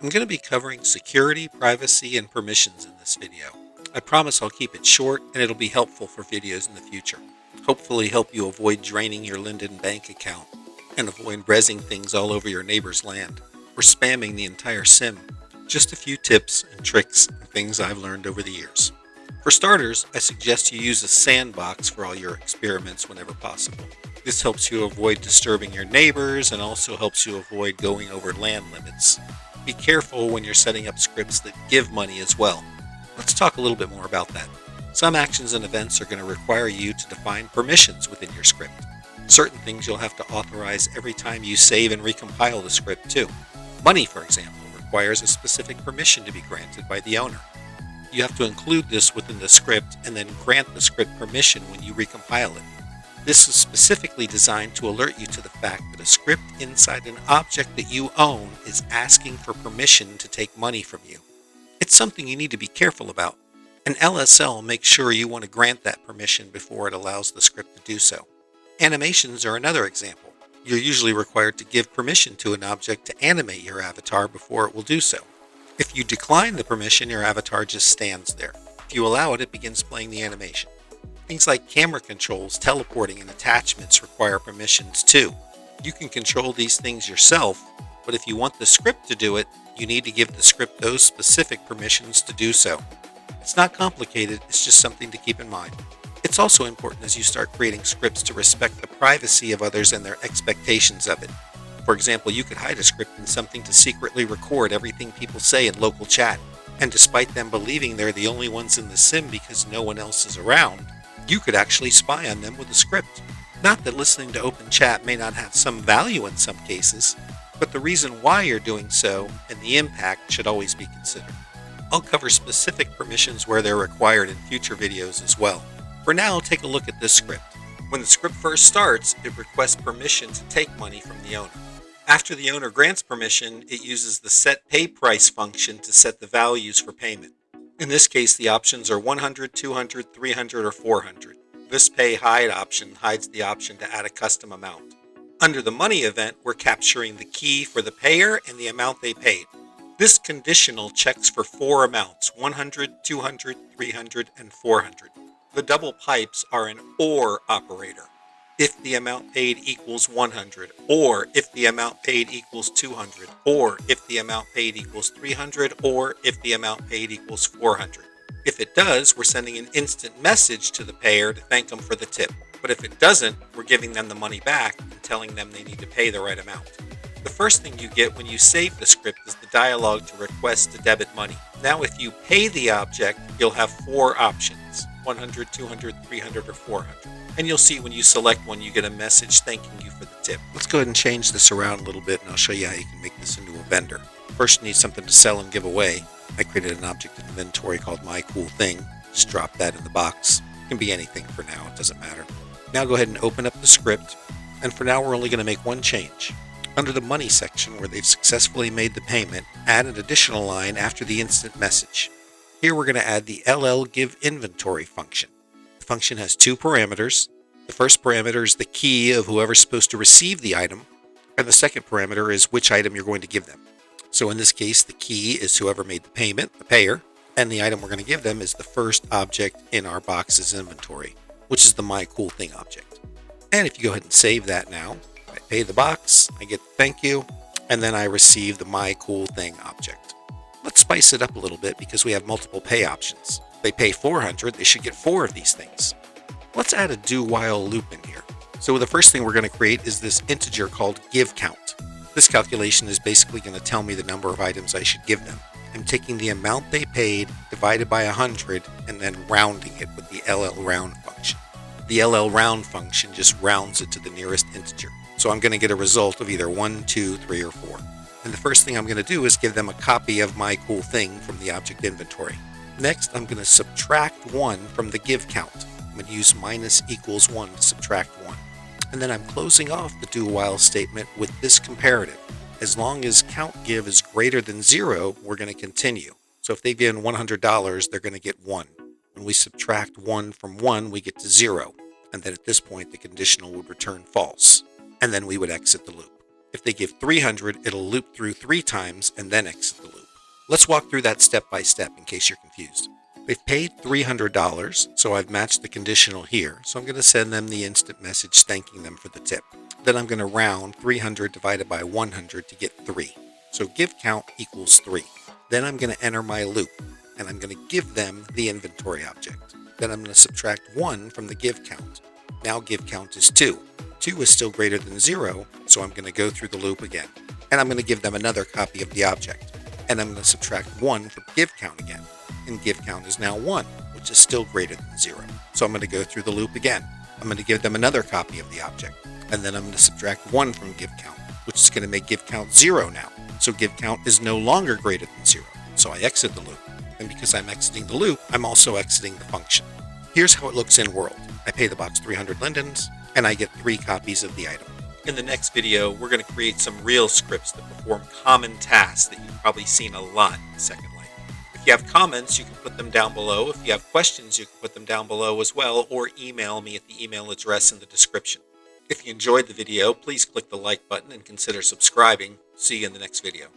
I'm going to be covering security, privacy, and permissions in this video. I promise I'll keep it short and it'll be helpful for videos in the future. Hopefully help you avoid draining your Linden bank account and avoid rezzing things all over your neighbor's land or spamming the entire sim. Just a few tips and tricks and things I've learned over the years. For starters, I suggest you use a sandbox for all your experiments whenever possible. This helps you avoid disturbing your neighbors and also helps you avoid going over land limits. Be careful when you're setting up scripts that give money as well. Let's talk a little bit more about that. Some actions and events are going to require you to define permissions within your script. Certain things you'll have to authorize every time you save and recompile the script too. Money, for example, requires a specific permission to be granted by the owner. You have to include this within the script and then grant the script permission when you recompile it. This is specifically designed to alert you to the fact that a script inside an object that you own is asking for permission to take money from you. It's something you need to be careful about. An LSL makes sure you want to grant that permission before it allows the script to do so. Animations are another example. You're usually required to give permission to an object to animate your avatar before it will do so. If you decline the permission, your avatar just stands there. If you allow it, it begins playing the animation. Things like camera controls, teleporting, and attachments require permissions too. You can control these things yourself, but if you want the script to do it, you need to give the script those specific permissions to do so. It's not complicated, it's just something to keep in mind. It's also important as you start creating scripts to respect the privacy of others and their expectations of it. For example, you could hide a script in something to secretly record everything people say in local chat. And despite them believing they're the only ones in the sim because no one else is around, you could actually spy on them with a script. Not that listening to open chat may not have some value in some cases, but the reason why you're doing so and the impact should always be considered. I'll cover specific permissions where they're required in future videos as well. For now, take a look at this script. When the script first starts, it requests permission to take money from the owner. After the owner grants permission, it uses the set pay price function to set the values for payment. In this case, the options are 100, 200, 300, or 400. This pay hide option hides the option to add a custom amount. Under the money event, we're capturing the key for the payer and the amount they paid. This conditional checks for four amounts, 100, 200, 300, and 400. The double pipes are an OR operator. If the amount paid equals 100, or if the amount paid equals 200, or if the amount paid equals 300, or if the amount paid equals 400. If it does, we're sending an instant message to the payer to thank them for the tip. But if it doesn't, we're giving them the money back and telling them they need to pay the right amount. The first thing you get when you save the script is the dialog to request to debit money. Now if you pay the object, you'll have four options, 100, 200, 300, or 400. And you'll see when you select one, you get a message thanking you for the tip. Let's go ahead and change this around a little bit, and I'll show you how you can make this into a vendor. First, you need something to sell and give away. I created an object inventory called My Cool Thing. Just drop that in the box. It can be anything for now, it doesn't matter. Now go ahead and open up the script, and for now we're only going to make one change. Under the money section where they've successfully made the payment, add an additional line after the instant message. Here we're going to add the LL Give Inventory function. The function has two parameters. The first parameter is the key of whoever's supposed to receive the item, and the second parameter is which item you're going to give them. So in this case, the key is whoever made the payment, the payer, and the item we're going to give them is the first object in our box's inventory, which is the My Cool Thing object. And if you go ahead and save that now, I pay the box, I get the thank you, and then I receive the My Cool Thing object. Let's spice it up a little bit because we have multiple pay options. If they pay 400, they should get 4 of these things. Let's add a do-while loop in here. So the first thing we're going to create is this integer called give count. This calculation is basically going to tell me the number of items I should give them. I'm taking the amount they paid divided by 100 and then rounding it with the LL round function. The LL round function just rounds it to the nearest integer. So I'm going to get a result of either 1, 2, 3, or 4. And the first thing I'm going to do is give them a copy of My Cool Thing from the object inventory. Next, I'm going to subtract 1 from the give count. I'm going to use minus equals 1 to subtract 1. And then I'm closing off the do while statement with this comparative. As long as count give is greater than 0, we're going to continue. So if they've given $100, they're going to get 1. When we subtract 1 from 1, we get to 0. And then at this point, the conditional would return false. And then we would exit the loop. If they give 300, it'll loop through 3 times and then exit the loop. Let's walk through that step by step in case you're confused. They've paid $300, so I've matched the conditional here. So I'm going to send them the instant message thanking them for the tip. Then I'm going to round 300 divided by 100 to get 3. So give count equals 3. Then I'm going to enter my loop, and I'm going to give them the inventory object. Then I'm going to subtract 1 from the give count. Now give count is 2. 2 is still greater than 0, so I'm going to go through the loop again. And I'm going to give them another copy of the object. And I'm going to subtract 1 from give count again. And give count is now 1, which is still greater than 0. So I'm going to go through the loop again. I'm going to give them another copy of the object. And then I'm going to subtract 1 from give count, which is going to make give count 0 now. So give count is no longer greater than 0. So I exit the loop. And because I'm exiting the loop, I'm also exiting the function. Here's how it looks in world. I pay the box 300 lindens, and I get 3 copies of the item. In the next video, we're going to create some real scripts that perform common tasks that you've probably seen a lot in Second Life. If you have comments, you can put them down below. If you have questions, you can put them down below as well, or email me at the email address in the description. If you enjoyed the video, please click the like button and consider subscribing. See you in the next video.